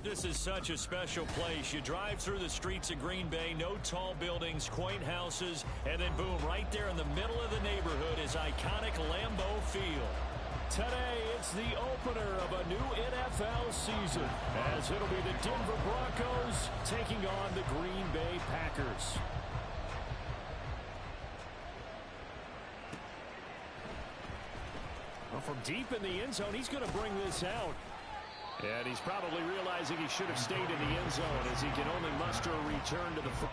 This is such a special place. You drive through the streets of Green Bay, no tall buildings, quaint houses, and then boom, right there in the middle of the neighborhood is iconic Lambeau Field. Today, it's the opener of a new NFL season, as it'll be the Denver Broncos taking on the Green Bay Packers. Well, from deep in the end zone, he's going to bring this out. And he's probably realizing he should have stayed in the end zone as he can only muster a return to the front.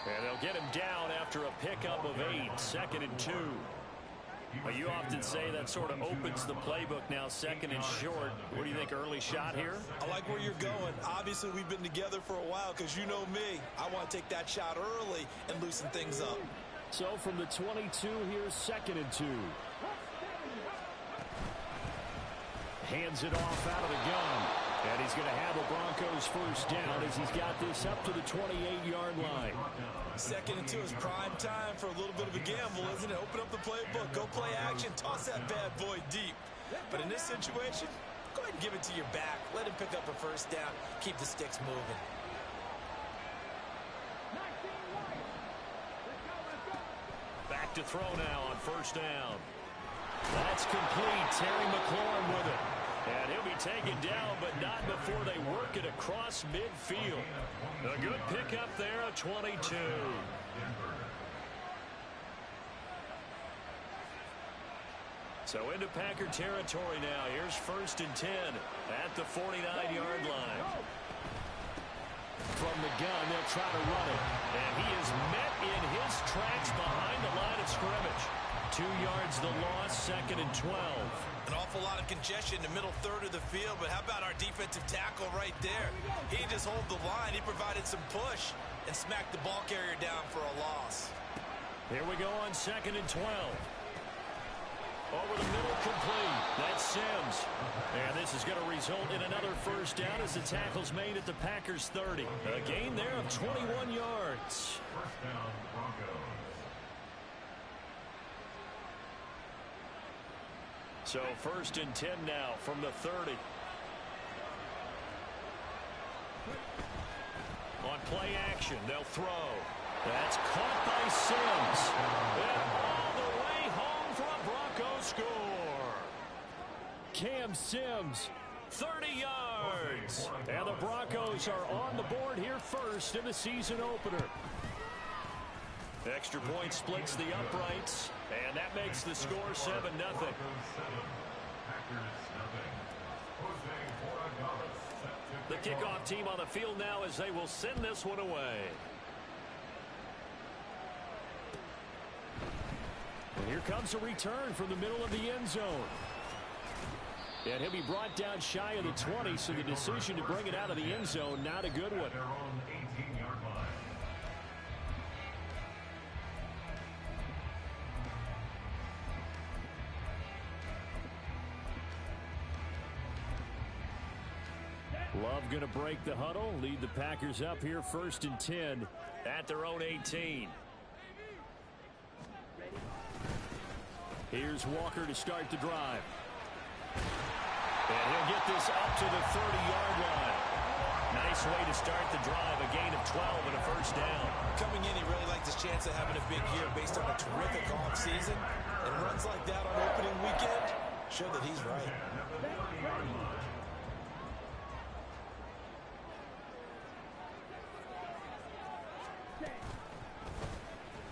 And they'll get him down after a pickup of 8, 2nd and 2. Well, you often say that sort of opens the playbook now, 2nd and short. What do you think, early shot here? I like where you're going. Obviously, we've been together for a while because you know me. I want to take that shot early and loosen things up. So from the 22, here's 2nd and 2. Hands it off out of the gun. And he's going to have a Broncos first down as he's got this up to the 28-yard line. 2nd and 2 is prime time for a little bit of a gamble, isn't it? Open up the playbook, go play action, toss that bad boy deep. But in this situation, go ahead and give it to your back. Let him pick up a first down. Keep the sticks moving. Back to throw now on first down. That's complete. Terry McLaurin with it. And he'll be taken down, but not before they work it across midfield. A good pickup there, a 22. So into Packer territory now. Here's 1st and 10 at the 49-yard line. From the gun, they'll try to run it. And he is met in his tracks behind the line of scrimmage. 2 yards the loss, 2nd and 12. An awful lot of congestion in the middle third of the field, but how about our defensive tackle right there? He didn't just hold the line, he provided some push and smacked the ball carrier down for a loss. Here we go on 2nd and 12. Over the middle, complete. That's Sims. And this is going to result in another first down as the tackle's made at the Packers' 30. A gain there of 21 yards. First down, Broncos. So 1st and 10 now from the 30. On play action, they'll throw. That's caught by Sims. And all the way home for a Broncos score. Cam Sims, 30 yards. And the Broncos are on the board here first in the season opener. Extra point splits the uprights, and that makes the score 7-0. The kickoff team on the field now as they will send this one away. And here comes a return from the middle of the end zone. And he'll be brought down shy of the 20, so the decision to bring it out of the end zone, not a good one. Love going to break the huddle, lead the Packers up here 1st and 10 at their own 18. Here's Walker to start the drive. And he'll get this up to the 30-yard line. Nice way to start the drive, a gain of 12 and a first down. Coming in, he really liked his chance of having a big year based on a terrific offseason. And runs like that on opening weekend show that he's right.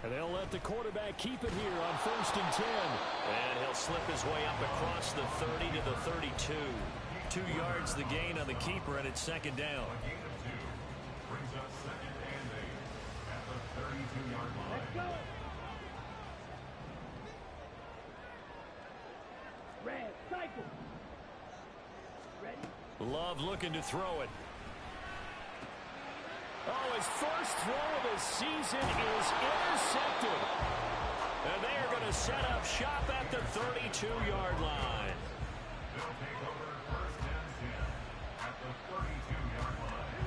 And they'll let the quarterback keep it here on 1st and 10. And he'll slip his way up across the 30 to the 32. 2 yards the gain on the keeper, and it's 2nd down. A gain of 2 brings up 2nd and 8 at the 32-yard line. Let's go. Red, cycle. Ready? Love looking to throw it. Oh, his first throw of the season is intercepted. And they are going to set up shop at the 32-yard line. They'll take over 1st and 10 at the 32-yard line.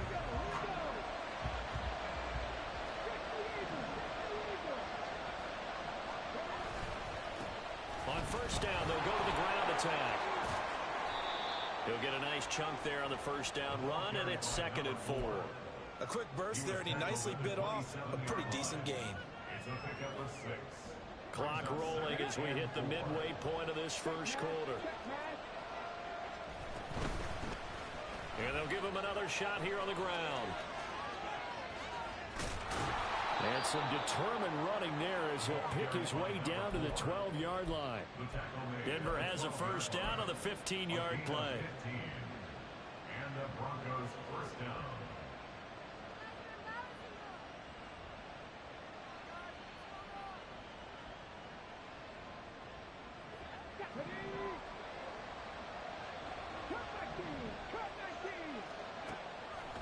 On 1st down, they'll go to the ground attack. He'll get a nice chunk there on the 1st down run, and it's 2nd and 4. A quick burst there, and he nicely bit off a pretty decent gain. It's a pickup of 6. Clock rolling as we hit the midway point of this first quarter. And they'll give him another shot here on the ground. And some determined running there as he'll pick his way down to the 12-yard line. Denver has a 1st down on the 15-yard play. And the Broncos 1st down.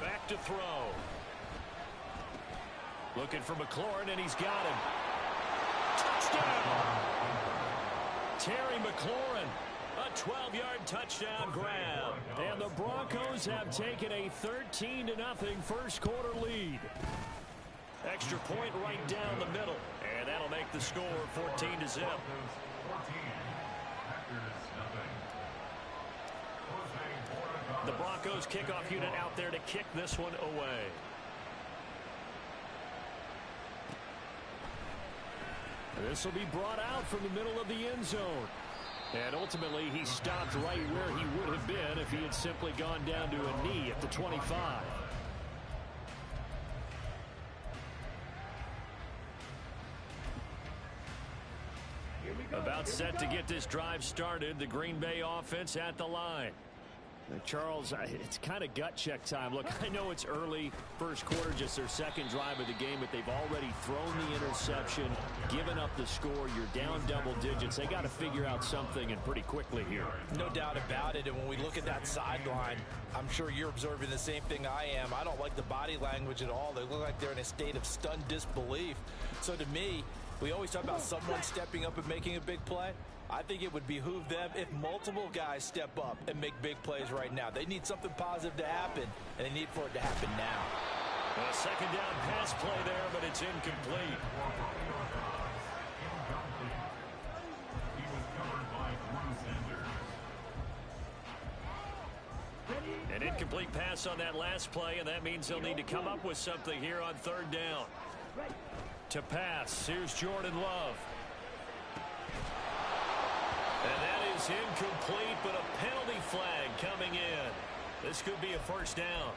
Back to throw. Looking for McLaurin, and he's got him. Touchdown! Terry McLaurin, a 12-yard touchdown grab. And the Broncos have taken a 13-0 first quarter lead. Extra point right down the middle. And that'll make the score 14-0. 14. Packers nothing. The Broncos kickoff unit out there to kick this one away. This will be brought out from the middle of the end zone. And ultimately, he stopped right where he would have been if he had simply gone down to a knee at the 25. About set to get this drive started. The Green Bay offense at the line. Charles, it's kind of gut check time. Look, I know it's early, first quarter, just their 2nd drive of the game, but they've already thrown the interception, given up the score. You're down double digits. They got to figure out something, and pretty quickly here. No doubt about it. And when we look at that sideline, I'm sure you're observing the same thing I am. I don't like the body language at all. They look like they're in a state of stunned disbelief. So to me, we always talk about someone stepping up and making a big play. I think it would behoove them if multiple guys step up and make big plays right now. They need something positive to happen, and they need for it to happen now. A 2nd down pass play there, but it's incomplete. He was covered by Bruce Sanders. An incomplete pass on that last play, and that means they'll need to come up with something here on 3rd down. To pass, here's Jordan Love. And that is incomplete, but a penalty flag coming in. This could be a 1st down.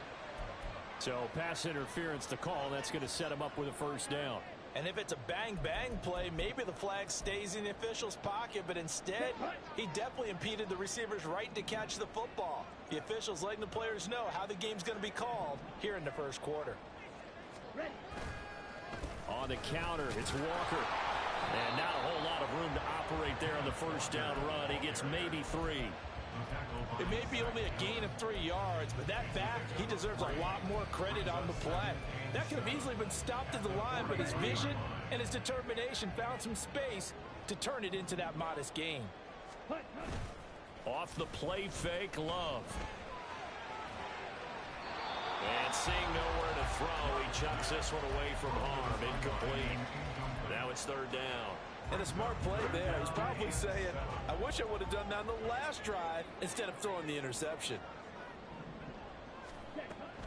So pass interference to call. That's going to set him up with a 1st down. And if it's a bang-bang play, maybe the flag stays in the official's pocket, but instead, he definitely impeded the receiver's right to catch the football. The officials letting the players know how the game's going to be called here in the first quarter. On the counter, it's Walker. And not a whole lot of room to operate there on the 1st down run. He gets maybe 3. It may be only a gain of 3 yards, but that back, he deserves a lot more credit on the play. That could have easily been stopped at the line, but his vision and his determination found some space to turn it into that modest gain. Off the play fake, Love. And seeing nowhere to throw, he chucks this one away from harm. Incomplete. Now it's 3rd down. And a smart play there. He's probably saying, I wish I would have done that on the last drive instead of throwing the interception.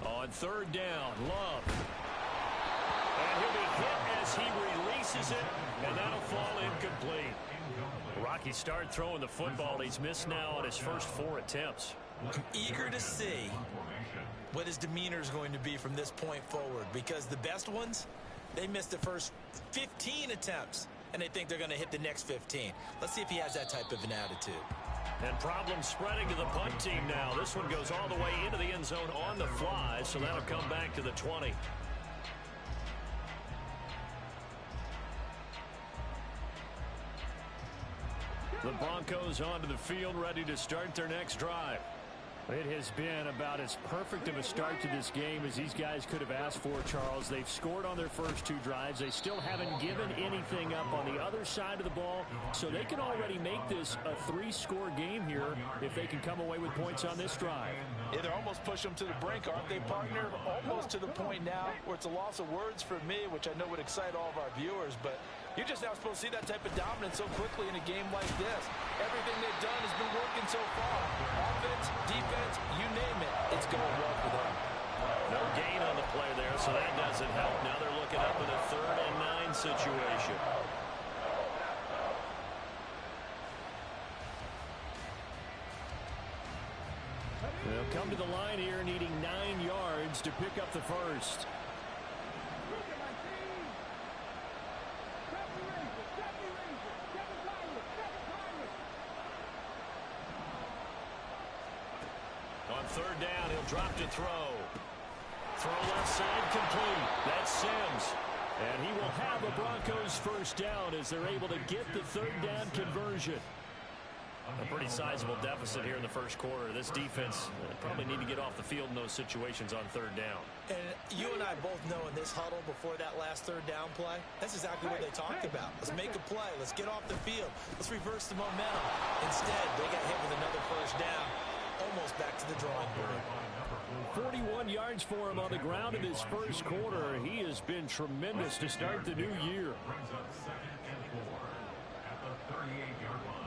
On third down, Love. And he'll be hit as he releases it, and that'll fall incomplete. Rocky start throwing the football. He's missed now on his first 4 attempts. I'm eager to see what his demeanor is going to be from this point forward, because the best ones, they missed the first 15 attempts, and they think they're going to hit the next 15. Let's see if he has that type of an attitude. And problems spreading to the punt team now. This one goes all the way into the end zone on the fly, so that'll come back to the 20. The Broncos onto the field, ready to start their next drive. It has been about as perfect of a start to this game as these guys could have asked for, Charles. They've scored on their first 2 drives. They still haven't given anything up on the other side of the ball, so they can already make this a 3-score game here if they can come away with points on this drive. Yeah, they're almost push them to the brink, aren't they, partner? Almost to the point now where it's a loss of words for me, which I know would excite all of our viewers, but you're just not supposed to see that type of dominance so quickly in a game like this. Everything they've done has been working so far. Offense, defense, you name it, it's going well for them. No gain on the play there, so that doesn't help. Now they're looking up in a 3rd and 9 situation. They'll come to the line here needing 9 yards to pick up the first. On 3rd down, he'll drop to throw. Throw left side complete. That's Sims. And he will have a Broncos first down as they're able to get the 3rd down conversion. A pretty sizable deficit here in the first quarter. This defense probably need to get off the field in those situations on 3rd down. And you and I both know in this huddle before that last 3rd down play, that's exactly what they talked about. Let's make a play. Let's get off the field. Let's reverse the momentum. Instead, they got hit with another first down. Almost back to the drawing board. 41 yards for him on the ground in this first quarter. He has been tremendous to start the new year. Brings up 2nd and 4 at the 38-yard line.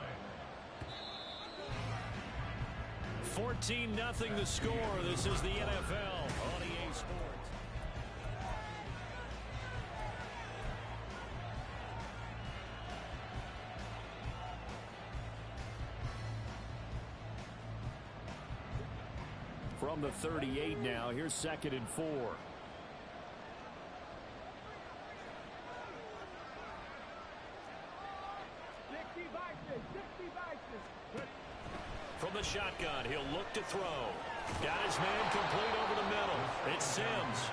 14-0 the score. This is the NFL on EA Sports. From the 38 now, here's 2nd and 4. From the shotgun, he'll look to throw. Got his man complete over the middle. It's Sims.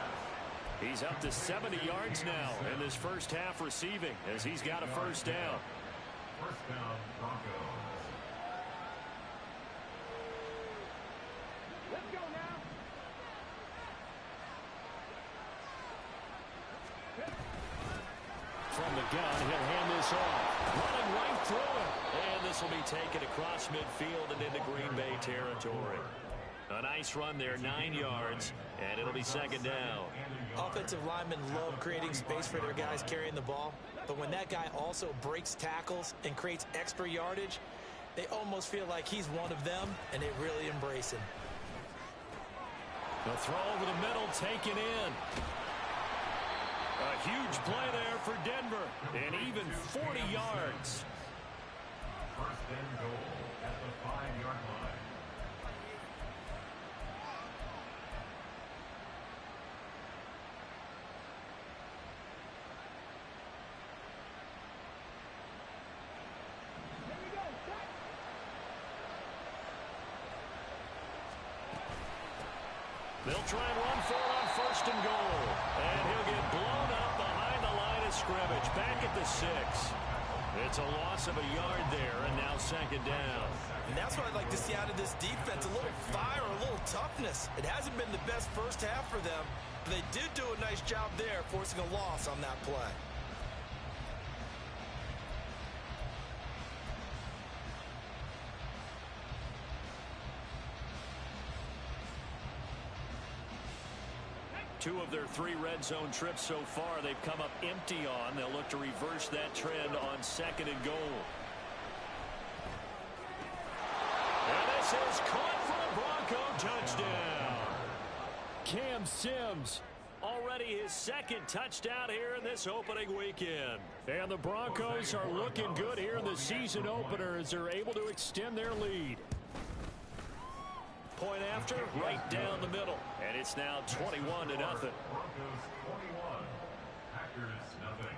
He's up to 70 yards now in this first half receiving as he's got a first down. First down, Broncos. Let's go now. From the gun, he'll hand this off. Running right through it. And this will be taken across midfield and into Green Bay territory. A nice run there, 9 yards, and it'll be 2nd down. Offensive linemen love creating space for their guys carrying the ball, but when that guy also breaks tackles and creates extra yardage, they almost feel like he's one of them, and they really embrace him. The throw over the middle, taken in. A huge play there for Denver, and even 40 yards. First and goal at the 5-yard line. They'll try and run for it on 1st and goal. And he'll get blown up behind the line of scrimmage. Back at the 6. It's a loss of a yard there, and now 2nd down. And that's what I'd like to see out of this defense, a little fire, a little toughness. It hasn't been the best first half for them, but they did do a nice job there, forcing a loss on that play. Two of their 3 red zone trips so far they've come up empty on. They'll look to reverse that trend on 2nd and goal. And this is caught for a Bronco touchdown. Cam Sims. Already his second touchdown here in this opening weekend. And the Broncos are looking good here in the season opener as they're able to extend their lead. Point after, right down the middle. And it's now 21-0. Broncos 21, Packers nothing.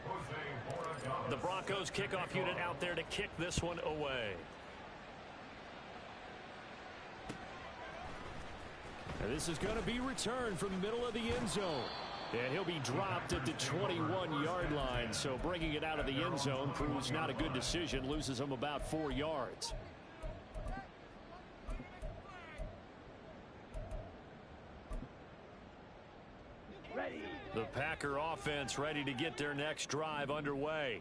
Jose Borregales. The Broncos kickoff unit out there to kick this one away. And this is going to be returned from the middle of the end zone. And he'll be dropped at the 21-yard line. So bringing it out of the end zone proves not a good decision. Loses him about 4 yards. Ready. The Packer offense ready to get their next drive underway.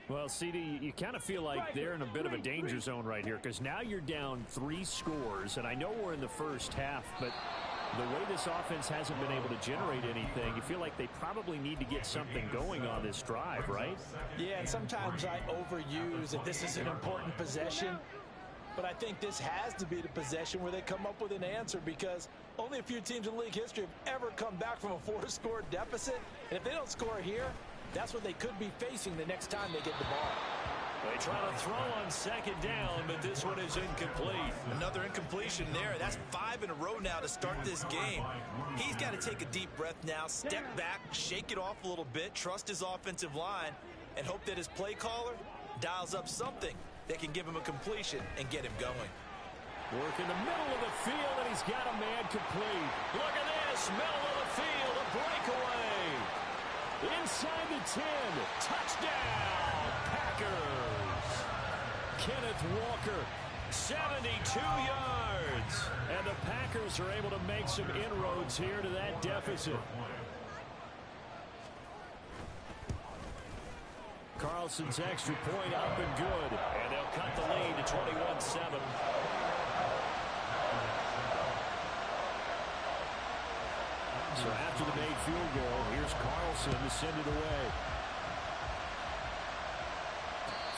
Well, CD, you kind of feel like they're in a bit of a danger zone right here because now you're down 3 scores, and I know we're in the first half, but the way this offense hasn't been able to generate anything, you feel like they probably need to get something going on this drive, right? Yeah, and sometimes I overuse that this is an important possession, but I think this has to be the possession where they come up with an answer because only a few teams in league history have ever come back from a 4-score deficit, and if they don't score here, that's what they could be facing the next time they get the ball. They try to throw on second down, but this one is incomplete. Another incompletion there. That's 5 in a row now to start this game. He's got to take a deep breath now, step back, shake it off a little bit, trust his offensive line, and hope that his play caller dials up something that can give him a completion and get him going. Work in the middle of the field, and he's got a man complete. Look at this, middle of the field, a breakaway. Inside the 10, touchdown, Packers. Kenneth Walker, 72 yards. And the Packers are able to make some inroads here to that deficit. Carlson's extra point up and good. And they'll cut the lead to 21-7. So after the made field goal, here's Carlson to send it away.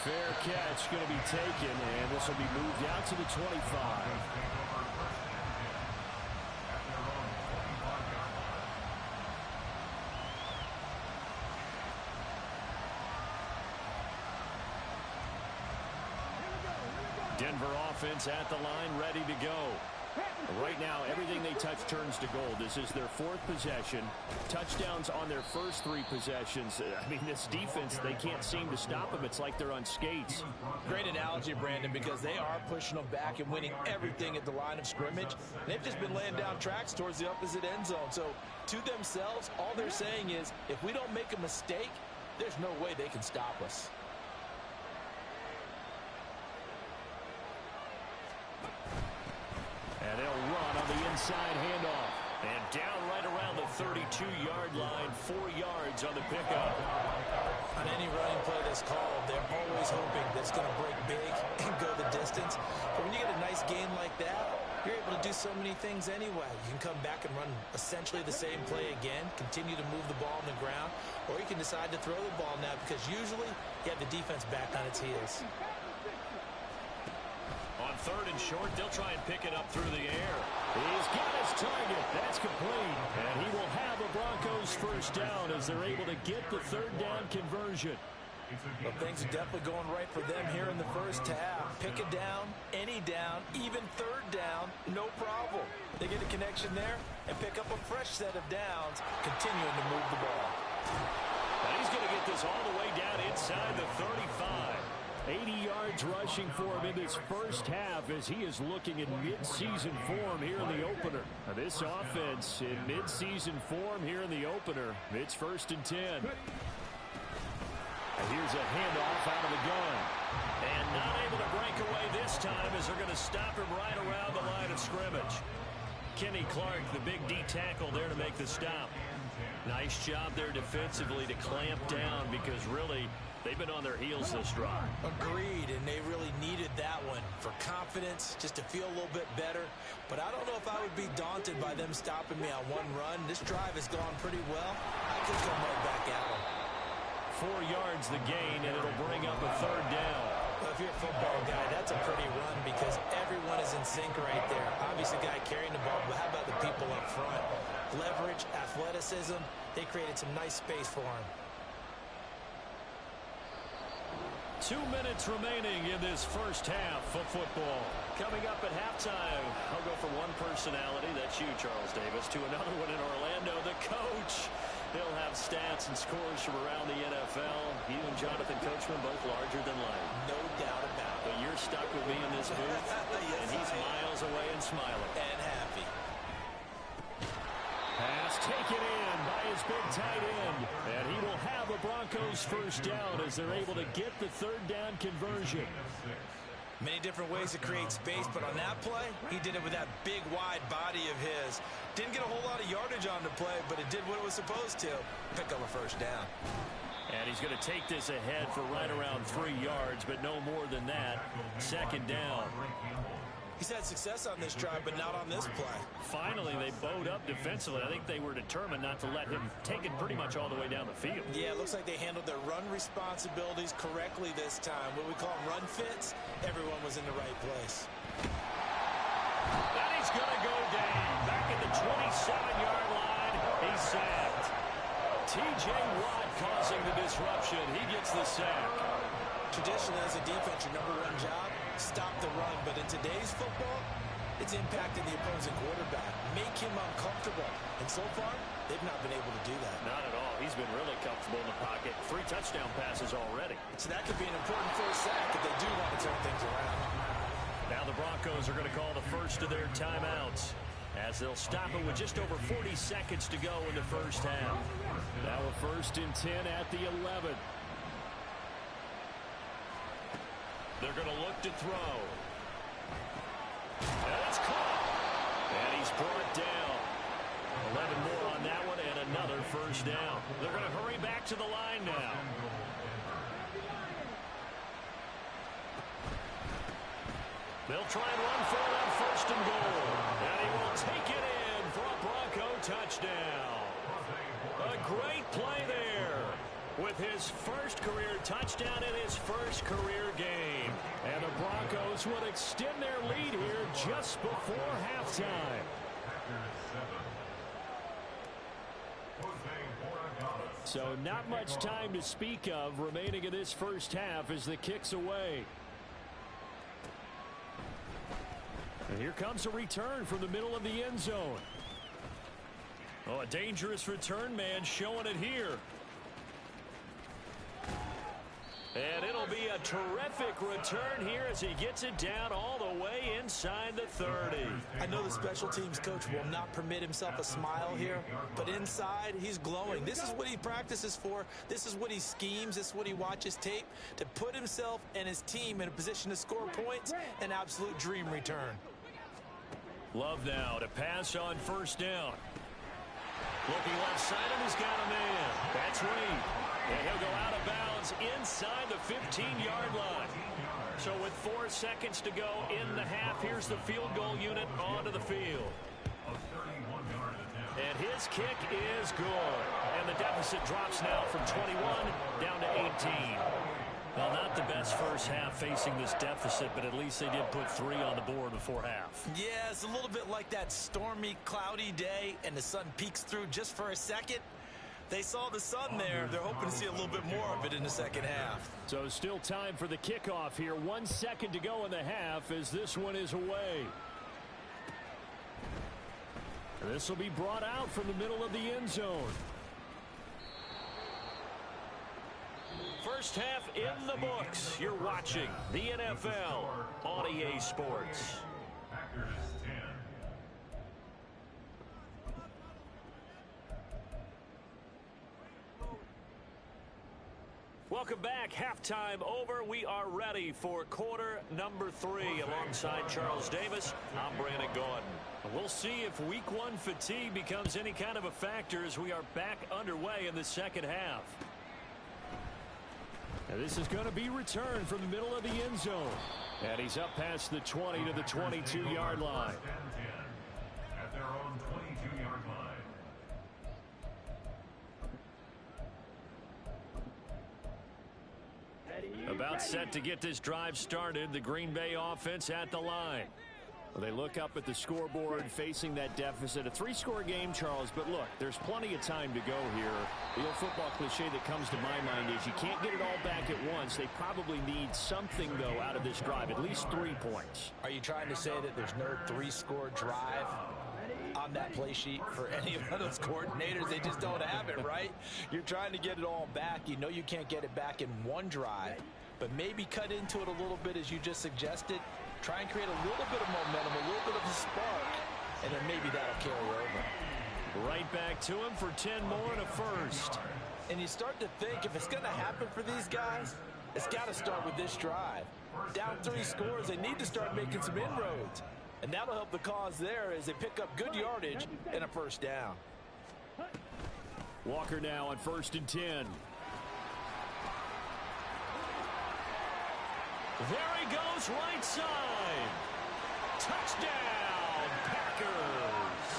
Fair catch going to be taken, and this will be moved out to the 25. Denver offense at the line, ready to go. Right now, everything they touch turns to gold. This is their 4th possession. Touchdowns on their first 3 possessions. I mean, this defense, they can't seem to stop them. It's like they're on skates. Great analogy, Brandon, because they are pushing them back and winning everything at the line of scrimmage. They've just been laying down tracks towards the opposite end zone. So, to themselves, all they're saying is, if we don't make a mistake, there's no way they can stop us. And they'll run on the inside handoff. And down right around the 32-yard line, 4 yards on the pickup. On any running play that's called, they're always hoping that it's going to break big and go the distance. But when you get a nice game like that, you're able to do so many things anyway. You can come back and run essentially the same play again, continue to move the ball on the ground, or you can decide to throw the ball now because usually you have the defense back on its heels. On 3rd and short, they'll try and pick it up through the air. He's got his target. That's complete. And he will have a Broncos first down as they're able to get the 3rd down conversion. Well, things are definitely going right for them here in the first half. Pick a down, any down, even 3rd down, no problem. They get a connection there and pick up a fresh set of downs, continuing to move the ball. And he's going to get this all the way down inside the 35. 80 yards rushing for him in this first half as he is looking in mid-season form here in the opener. Now this offense in mid-season form here in the opener. It's 1st and 10. And here's a handoff out of the gun. And not able to break away this time as they're going to stop him right around the line of scrimmage. Kenny Clark, the big D tackle there to make the stop. Nice job there defensively to clamp down because really they've been on their heels this drive. Agreed, and they really needed that one for confidence, just to feel a little bit better. But I don't know if I would be daunted by them stopping me on one run. This drive has gone pretty well. I could come right back at them. 4 yards the gain, and it'll bring up a 3rd down. Well, if you're a football guy, that's that's a pretty run because everyone is in sync right there. Obviously, the guy carrying the ball, but how about the people up front? Leverage, athleticism, they created some nice space for him. 2 minutes remaining in this first half of football. Coming up at halftime, I'll go from one personality, that's you, Charles Davis, to another one in Orlando, the coach. He'll have stats and scores from around the NFL. You and Jonathan Coachman both larger than life. No doubt about it. But you're stuck with me in this booth, yes, and he's miles away and smiling. And happy. Pass taken in by his big tight end. And he will have a Broncos first down as they're able to get the third down conversion. Many different ways to create space, but on that play, he did it with that big, wide body of his. Didn't get a whole lot of yardage on the play, but it did what it was supposed to. Pick up a first down. And he's going to take this ahead for right around 3 yards, but no more than that. Second down. He's had success on this drive, but not on this play. Finally, they bowed up defensively. I think they were determined not to let him take it pretty much all the way down the field. Yeah, it looks like they handled their run responsibilities correctly this time. What we call them run fits, everyone was in the right place. And he's going to go down. Back at the 27-yard line, he's sacked. T.J. Watt causing the disruption. He gets the sack. Traditionally, as a defense, your number one job, stop the run. But in today's football, it's impacting the opposing quarterback. Make him uncomfortable. And so far, they've not been able to do that. Not at all. He's been really comfortable in the pocket. 3 touchdown passes already. So that could be an important first sack if they do want to turn things around. Now the Broncos are going to call the first of their timeouts as they'll stop it with just over 40 seconds to go in the first half. Now a 1st and 10 at the 11. They're going to look to throw. And it's caught. And he's brought down. 11 more on that one and another first down. They're going to hurry back to the line now. They'll try and run for it on 1st and goal. And he will take it in for a Bronco touchdown. A great play there with his first career touchdown in his first career game. And the Broncos would extend their lead here just before halftime. So not much time to speak of remaining in this first half as the kick's away. And here comes a return from the middle of the end zone. Oh, a dangerous return man showing it here. And it'll be a terrific return here as he gets it down all the way inside the 30. I know the special teams coach will not permit himself a smile here, but inside he's glowing. This is what he practices for. This is what he schemes. This is what he watches tape to put himself and his team in a position to score points. An absolute dream return. Love now to pass on 1st down. Looking left side, and he's got a man. That's Reed. And he'll go out of bounds inside the 15-yard line. So with 4 seconds to go in the half, here's the field goal unit onto the field. And his kick is good. And the deficit drops now from 21 down to 18. Well, not the best first half facing this deficit, but at least they did put 3 on the board before half. Yeah, it's a little bit like that stormy, cloudy day, and the sun peeks through just for a second. They saw the sun there. They're hoping to see a little bit more of it in the second half. So still time for the kickoff here. 1 second to go in the half as this one is away. This will be brought out from the middle of the end zone. First half in the books. You're watching the NFL on EA Sports. Welcome back. Halftime over. We are ready for quarter number 3. Alongside Charles Davis, I'm Brandon Gordon. We'll see if week 1 fatigue becomes any kind of a factor as we are back underway in the second half. Now this is going to be returned from the middle of the end zone. And he's up past the 20 to the 22-yard line. At their own 22-yard line. About set to get this drive started. The Green Bay offense at the line. Well, they look up at the scoreboard facing that deficit. A 3-score game, Charles, but look, there's plenty of time to go here. The old football cliche that comes to my mind is you can't get it all back at once. They probably need something, though, out of this drive, at least 3 points. Are you trying to say that there's no 3-score drive on that play sheet for any of those coordinators? They just don't have it, right? You're trying to get it all back. You know you can't get it back in one drive, but maybe cut into it a little bit as you just suggested. Try and create a little bit of momentum, a little bit of a spark, and then maybe that'll carry over. Right back to him for 10 more and a first. And you start to think, if it's going to happen for these guys, it's got to start with this drive. Down 3 scores, they need to start making some inroads. And that'll help the cause there as they pick up good yardage and a first down. Walker now on 1st and 10. There he goes, right side. Touchdown, Packers.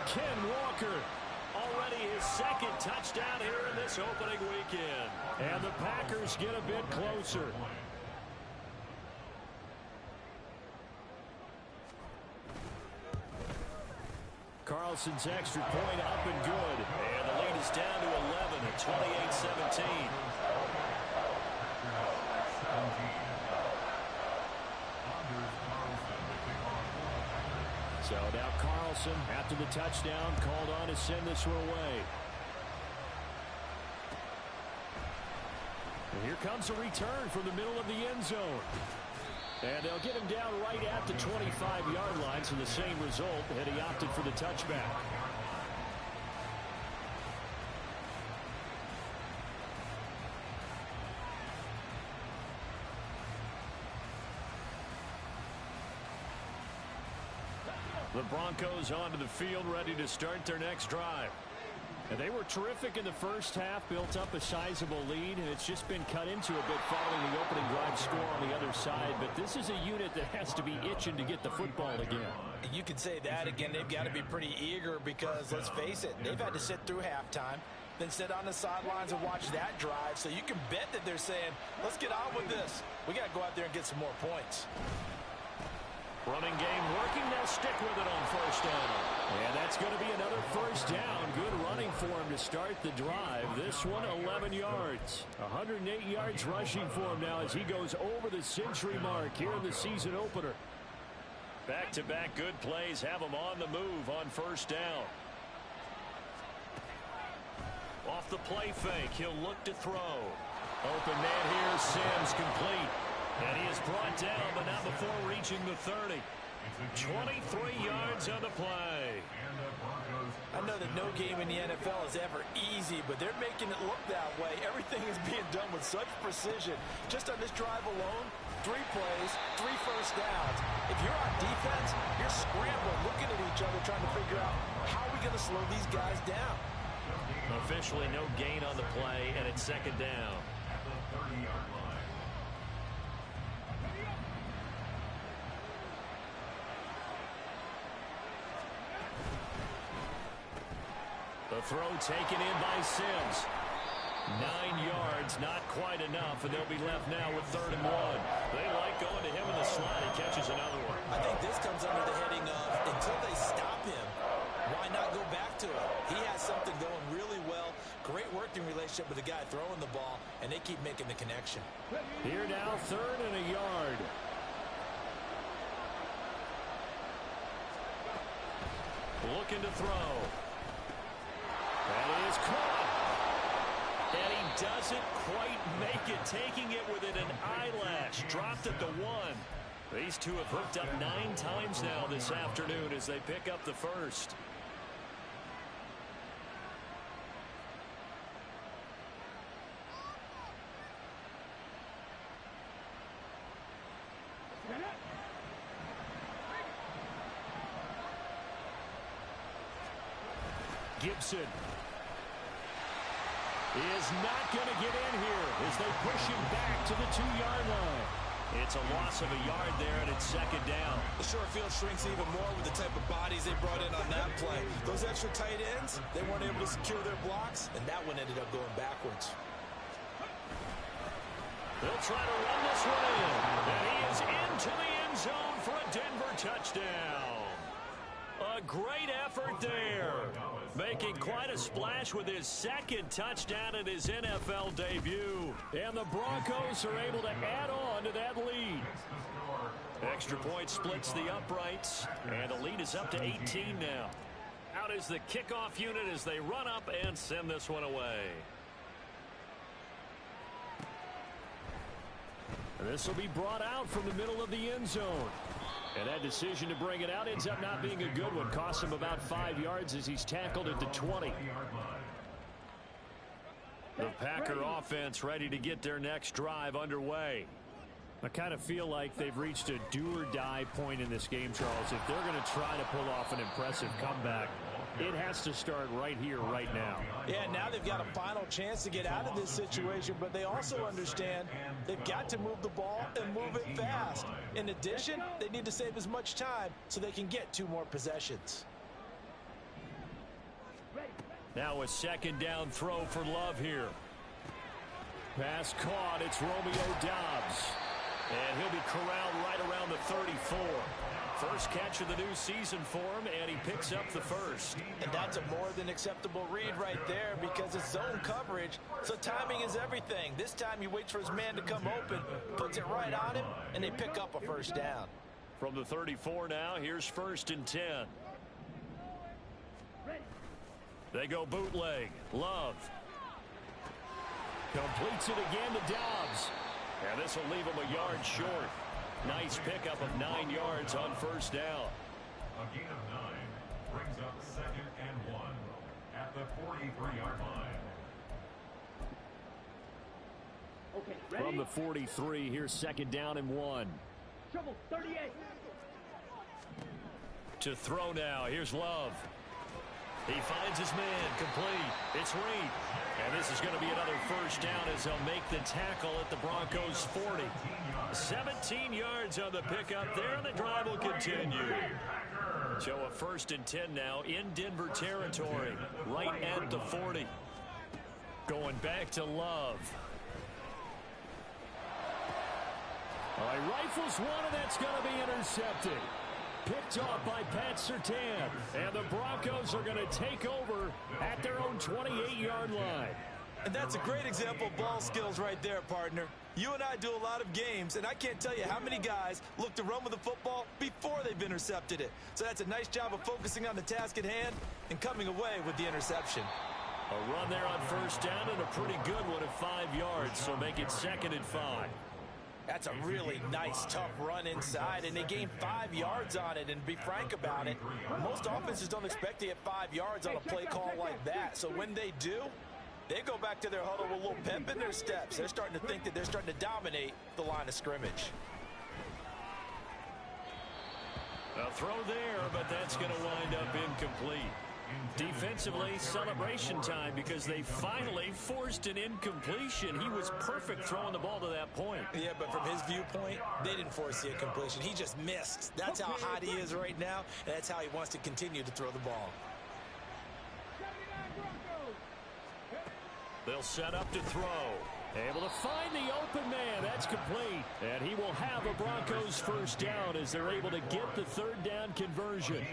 Ken Walker, already his 2nd touchdown here in this opening weekend. And the Packers get a bit closer. Carlson's extra point up and good. And the lead is down to 11 at 28-17. So now Carlson, after the touchdown, called on to send this one away. And here comes a return from the middle of the end zone. And they'll get him down right at the 25-yard line, so the same result, and he opted for the touchback. The Broncos onto the field, ready to start their next drive. And they were terrific in the first half, built up a sizable lead, and it's just been cut into a bit following the opening drive score on the other side. But this is a unit that has to be itching to get the football again. You could say that again. They've got to be pretty eager because, let's face it, they've had to sit through halftime, then sit on the sidelines and watch that drive. So you can bet that they're saying, let's get on with this. We got to go out there and get some more points. Running game working. They'll stick with it on 1st down. And that's going to be another 1st down. Good running for him to start the drive. This one 11 yards. 108 yards rushing for him now as he goes over the century mark here in the season opener. Back-to-back good plays have him on the move on 1st down. Off the play fake. He'll look to throw. Open man here. Sims complete. And he is brought down, but not before reaching the 30. 23 yards on the play. I know that no game in the NFL is ever easy, but they're making it look that way. Everything is being done with such precision. Just on this drive alone, 3 plays, 3 first downs. If you're on defense, you're scrambling, looking at each other, trying to figure out how are we going to slow these guys down. Officially no gain on the play, and it's 2nd down. At the 30-yard line. The throw taken in by Sims. 9 yards, not quite enough, and they'll be left now with 3rd and 1. They like going to him in the slot. He catches another one. I think this comes under the heading of, until they stop him, why not go back to it? He has something going really well. Great working relationship with the guy throwing the ball, and they keep making the connection. Here now, 3rd and a yard. Looking to throw. That is caught. And he doesn't quite make it. Taking it within an eyelash. Dropped at the 1. These two have hooked up 9 times now this afternoon as they pick up the first. Gibson is not going to get in here as they push him back to the 2-yard line. It's a loss of a yard there, and it's 2nd down. The short field shrinks even more with the type of bodies they brought in on that play. Those extra tight ends, they weren't able to secure their blocks, and that one ended up going backwards. They'll try to run this one in. And he is into the end zone for a Denver touchdown. A great effort there. Making quite a splash with his second touchdown in his NFL debut. And the Broncos are able to add on to that lead. Extra point splits the uprights. And the lead is up to 18 now. Out is the kickoff unit as they run up and send this one away. And this will be brought out from the middle of the end zone. And that decision to bring it out ends up not being a good one. Costs him about 5 yards as he's tackled at the 20. The Packer offense ready to get their next drive underway. I kind of feel like they've reached a do-or-die point in this game, Charles. If they're going to try to pull off an impressive comeback, it has to start right here, right now. Yeah, now they've got a final chance to get out of this situation, but they also understand they've got to move the ball and move it fast. In addition, they need to save as much time so they can get 2 more possessions. Now a second down throw for Love here. Pass caught. It's Romeo Doubs. And he'll be corralled right around the 34. First catch of the new season for him, and he picks up the first. And that's a more than acceptable read right there because it's zone coverage, so timing is everything. This time he waits for his man to come open, puts it right on him, and they pick up a first down. From the 34 now, here's 1st and 10. They go bootleg. Love. Completes it again to Doubs. And this will leave him a yard short. Nice pickup of 9 yards on first down. A gain of 9 brings up 2nd and 1 at the 43-yard line. Okay, ready? From the 43, here's 2nd down and 1. Trouble 38. To throw now, here's Love. He finds his man, complete. It's Reed. And this is going to be another first down as they'll make the tackle at the Broncos' 40. 17 yards on the pickup there, and the drive will continue. So a 1st and 10 now in Denver territory, right at the 40. Going back to Love. He rifles one, and that's going to be intercepted. Picked off by Pat Surtain. And the Broncos are going to take over at their own 28-yard line. And that's a great example of ball skills right there, partner. You and I do a lot of games, and I can't tell you how many guys look to run with the football before they've intercepted it. So that's a nice job of focusing on the task at hand and coming away with the interception. A run there on first down and a pretty good one at 5 yards, so make it 2nd and 5. That's a really nice, tough run inside, and they gained 5 yards on it. And to be frank about it, most offenses don't expect to get 5 yards on a play call like that. So when they do, they go back to their huddle with a little pep in their steps. They're starting to think that they're starting to dominate the line of scrimmage. A throw there, but that's going to wind up incomplete. Defensively, celebration time because they finally forced an incompletion. He was perfect throwing the ball to that point. Yeah, but from his viewpoint, they didn't force the incompletion. He just missed. That's how hot he is right now, and that's how he wants to continue to throw the ball. They'll set up to throw. Able to find the open man. That's complete. And he will have a Broncos first down as they're able to get the 3rd down conversion.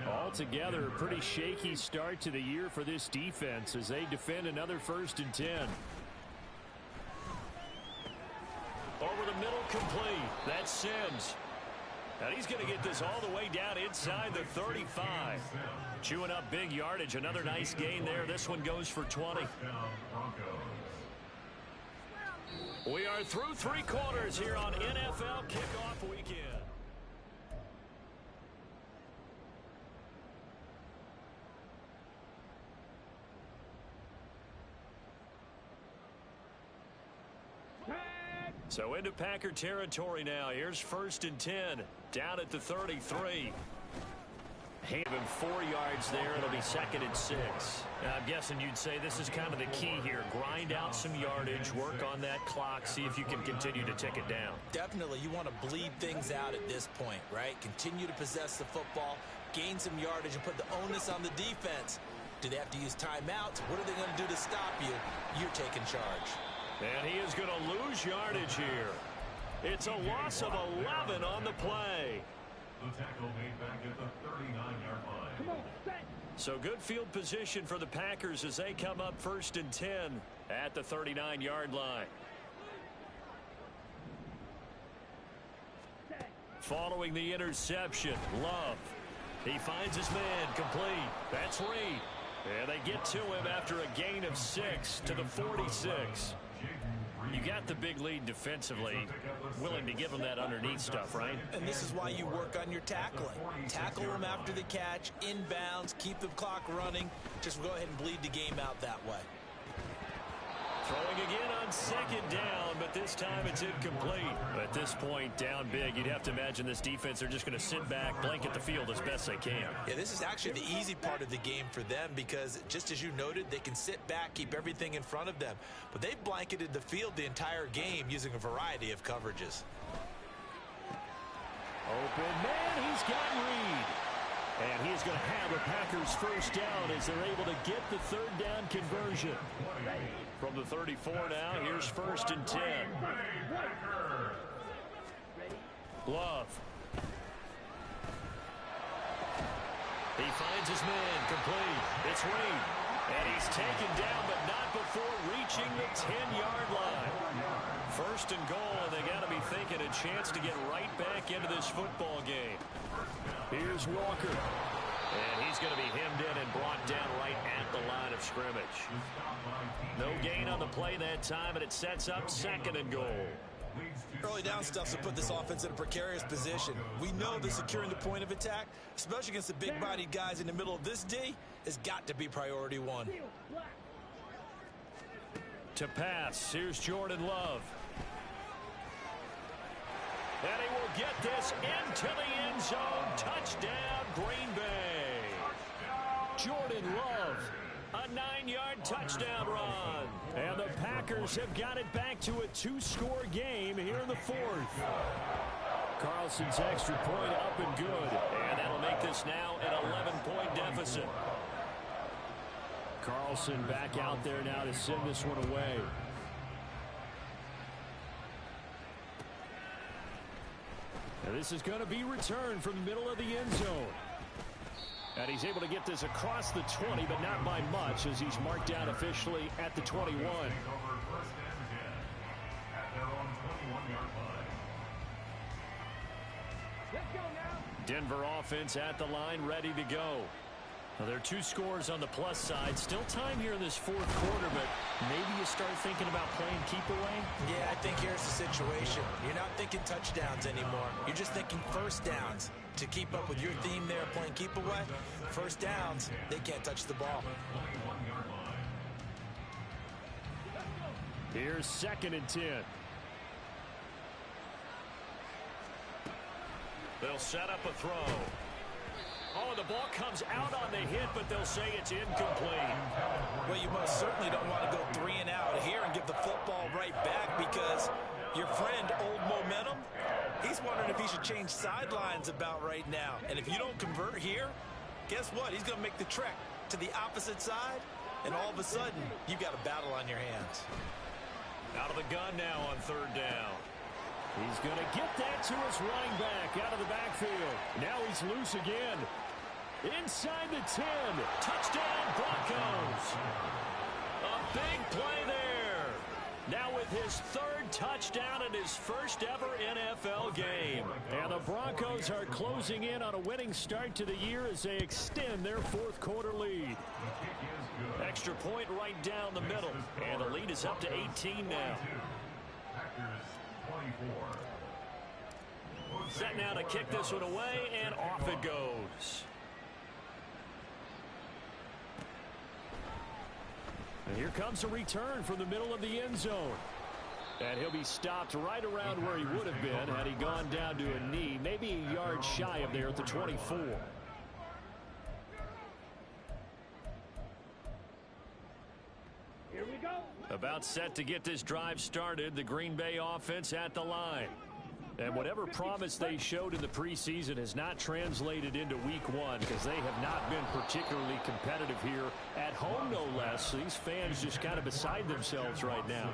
Altogether, a pretty shaky start to the year for this defense as they defend another 1st and 10. Over the middle, complete. That's Sims. And he's going to get this all the way down inside the 35. Chewing up big yardage. Another nice gain there. This one goes for 20. We are through 3 quarters here on NFL Kickoff Weekend. So into Packer territory now. Here's 1st and 10. Down at the 33. Give him 4 yards there. It'll be 2nd and 6. I'm guessing you'd say this is kind of the key here. Grind out some yardage. Work on that clock. See if you can continue to tick it down. Definitely. You want to bleed things out at this point, right? Continue to possess the football. Gain some yardage and put the onus on the defense. Do they have to use timeouts? What are they going to do to stop you? You're taking charge. And he is going to lose yardage here. It's a loss of 11 on the play. The tackle made back at the 39-yard line. Come on, set. So good field position for the Packers as they come up 1st and 10 at the 39-yard line. Following the interception, Love. He finds his man complete. That's Reed. And they get to him after a gain of 6 to the 46. You got the big lead defensively. Willing to give him that underneath stuff, right? And this is why you work on your tackling. Tackle them after the catch, inbounds, keep the clock running. Just go ahead and bleed the game out that way. Throwing again on 2nd down, but this time it's incomplete. At this point, down big, you'd have to imagine this defense are just going to sit back, blanket the field as best they can. Yeah, this is actually the easy part of the game for them because, just as you noted, they can sit back, keep everything in front of them. But they've blanketed the field the entire game using a variety of coverages. Open man, he's got Reed. And he's going to have a Packers first down as they're able to get the 3rd down conversion. From the 34 now, here's 1st and 10. Love. He finds his man complete. It's Reed. And he's taken down, but not before reaching the 10-yard line. 1st and goal, and they got to be thinking a chance to get right back into this football game. Here's Walker. And he's going to be hemmed in and brought down right at the line of scrimmage. No gain on the play that time, and it sets up 2nd and goal. Early down stuff to put this offense in a precarious position. We know that securing the point of attack, especially against the big-bodied guys in the middle of this D, has got to be priority one. To pass, here's Jordan Love. And he will get this into the end zone. Touchdown, Green Bay. Jordan Love, a 9-yard touchdown run. And the Packers have got it back to a 2-score game here in the 4th. Carlson's extra point up and good. And that'll make this now an 11-point deficit. Carlson back out there now to send this one away. And this is going to be returned from the middle of the end zone. And he's able to get this across the 20, but not by much as he's marked down officially at the 21. Denver offense at the line, ready to go. Well, there are 2 scores on the plus side. Still time here in this 4th quarter, but maybe you start thinking about playing keep away? Yeah, I think here's the situation. You're not thinking touchdowns anymore. You're just thinking 1st downs. To keep up with your theme there, playing keep away, 1st downs, they can't touch the ball. Here's 2nd and 10. They'll set up a throw. Oh, the ball comes out on the hit, but they'll say it's incomplete. Well, you most certainly don't want to go 3 and out here and give the football right back because your friend, Old Momentum, he's wondering if he should change sidelines about right now. And if you don't convert here, guess what? He's going to make the trek to the opposite side, and all of a sudden, you've got a battle on your hands. Out of the gun now on 3rd down. He's going to get that to his running back out of the backfield. Now he's loose again. Inside the 10. Touchdown, Broncos. A big play there. Now with his 3rd touchdown and his 1st ever NFL game. And the Broncos are closing in on a winning start to the year as they extend their 4th quarter lead. Extra point right down the middle. And the lead is up to 18 now. Set now to kick this one away, and off it goes. And here comes a return from the middle of the end zone. And he'll be stopped right around where he would have been had he gone down to a knee, maybe a yard shy of there at the 24. Here we go. About set to get this drive started, the Green Bay offense at the line. And whatever promise they showed in the preseason has not translated into week 1 because they have not been particularly competitive here at home, no less. These fans just kind of beside themselves right now.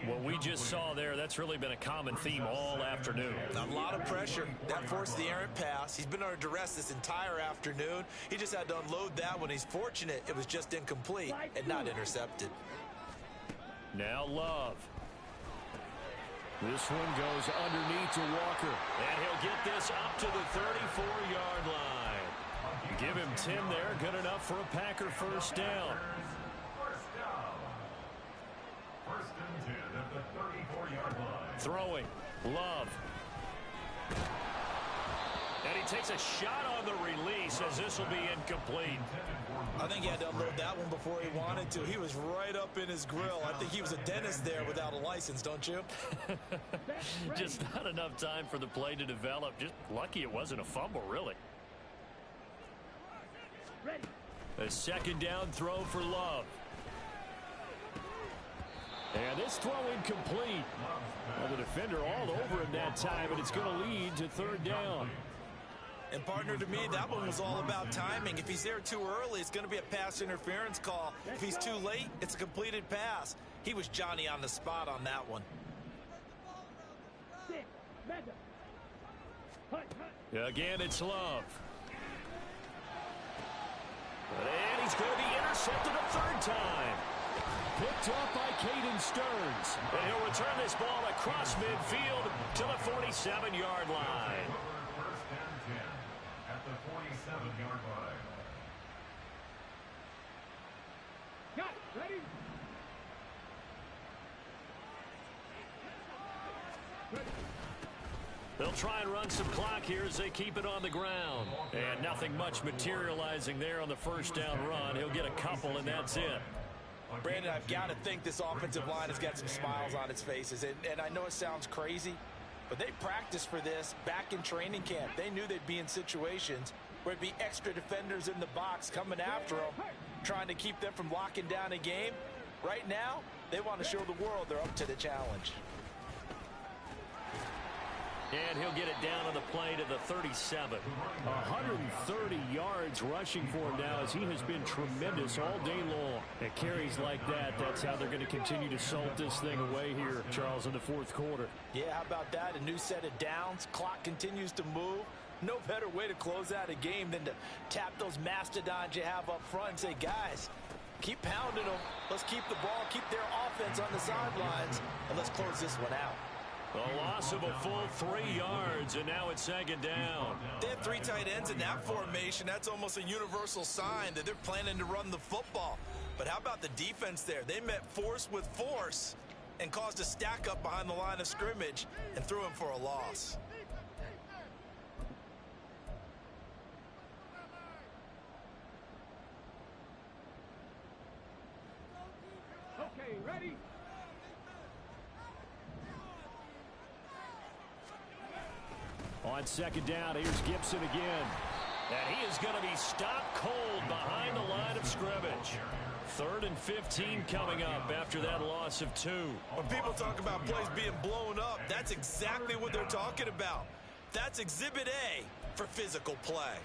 What we just saw there, that's really been a common theme all afternoon. A lot of pressure. That forced the errant pass. He's been under duress this entire afternoon. He just had to unload that one. He's fortunate it was just incomplete and not intercepted. Now Love. This one goes underneath to Walker. And he'll get this up to the 34-yard line. Give him 10 there. Good enough for a Packer first down. First and 10 at the 34-yard line. Throwing. Love. And he takes a shot on the release as this will be incomplete. I think he had to unload that one before he wanted to. He was right up in his grill. I think he was a dentist there without a license, don't you? Just not enough time for the play to develop. Just lucky it wasn't a fumble, really. A second down throw for Love. And this throw incomplete. Well, the defender all over him that time, and it's going to lead to third down. And partner, to me, that one was all about timing. If he's there too early, it's going to be a pass interference call. If he's too late, it's a completed pass. He was Johnny on the spot on that one. Again, it's Love. And he's going to be intercepted a third time. Picked up by Caden Stearns. And he'll return this ball across midfield to the 47-yard line. First and 10 at the 47-yard line. Got it. Ready? They'll try and run some clock here as they keep it on the ground. And nothing much materializing there on the first down run. He'll get a couple, and that's it. Brandon, I've got to think this offensive line has got some smiles on its faces. And I know it sounds crazy, but they practiced for this back in training camp. They knew they'd be in situations where it'd be extra defenders in the box coming after them, trying to keep them from locking down a game. Right now, they want to show the world they're up to the challenge. And he'll get it down on the play to the 37. 130 yards rushing for him now as he has been tremendous all day long. At carries like that, that's how they're going to continue to salt this thing away here, Charles, in the fourth quarter. Yeah, how about that? A new set of downs. Clock continues to move. No better way to close out a game than to tap those mastodons you have up front and say, guys, keep pounding them. Let's keep the ball, keep their offense on the sidelines, and let's close this one out. A loss of a full 3 yards, and now it's second down. They have three tight ends in that formation. That's almost a universal sign that they're planning to run the football. But how about the defense there? They met force with force and caused a stack up behind the line of scrimmage and threw him for a loss. Okay, ready? On second down, here's Gibson again. And he is going to be stopped cold behind the line of scrimmage. 3rd and 15 coming up after that loss of 2. When people talk about plays being blown up, that's exactly what they're talking about. That's Exhibit A for physical play.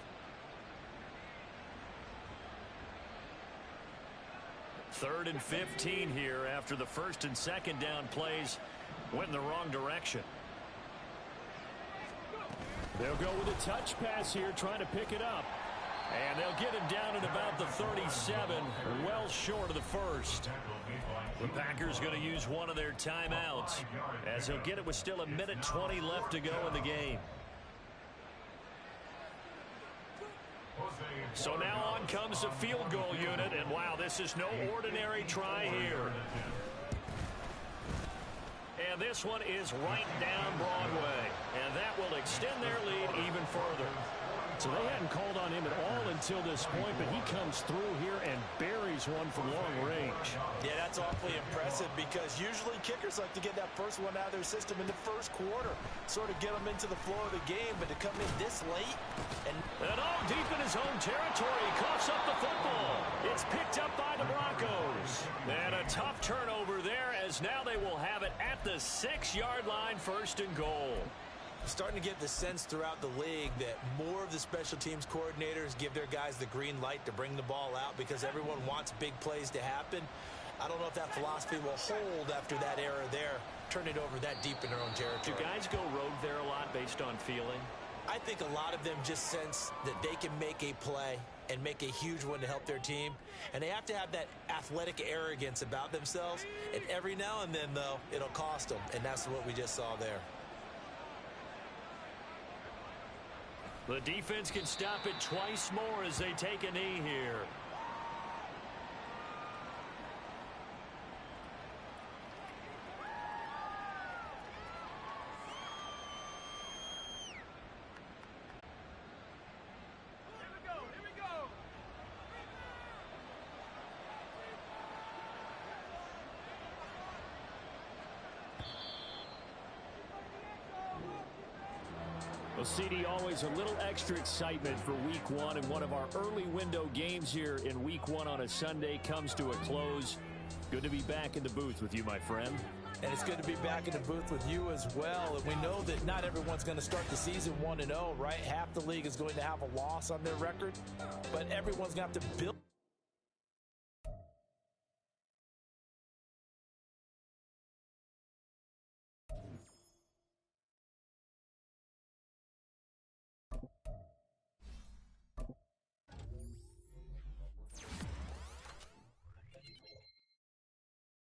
Third and 15 here after the first and second down plays went in the wrong direction. They'll go with a touch pass here, trying to pick it up. And they'll get him down at about the 37, well short of the first. The Packers going to use one of their timeouts as he'll get it with still 1:20 left to go in the game. So now on comes the field goal unit, and wow, this is no ordinary try here. And this one is right down Broadway, and that will extend their lead even further. So they hadn't called on him at all until this point, but he comes through here and buries one from long range. Yeah, that's awfully impressive because usually kickers like to get that first one out of their system in the first quarter, sort of get them into the flow of the game, but to come in this late and deep in his own territory, he coughs up the football. It's picked up by the Broncos. And a tough turnover there as now they will have it at the 6-yard line, 1st and goal. Starting to get the sense throughout the league that more of the special teams coordinators give their guys the green light to bring the ball out because everyone wants big plays to happen. I don't know if that philosophy will hold after that error there. Turn it over that deep in their own territory. Do guys go rogue there a lot based on feeling? I think a lot of them just sense that they can make a play and make a huge one to help their team. And they have to have that athletic arrogance about themselves. And every now and then, though, it'll cost them. And that's what we just saw there. The defense can stop it twice more as they take a knee here. Well, CD, always a little extra excitement for week one, and one of our early window games here in week one on a Sunday comes to a close. Good to be back in the booth with you, my friend. And it's good to be back in the booth with you as well. And we know that not everyone's going to start the season 1-0, right? Half the league is going to have a loss on their record, but everyone's going to have to build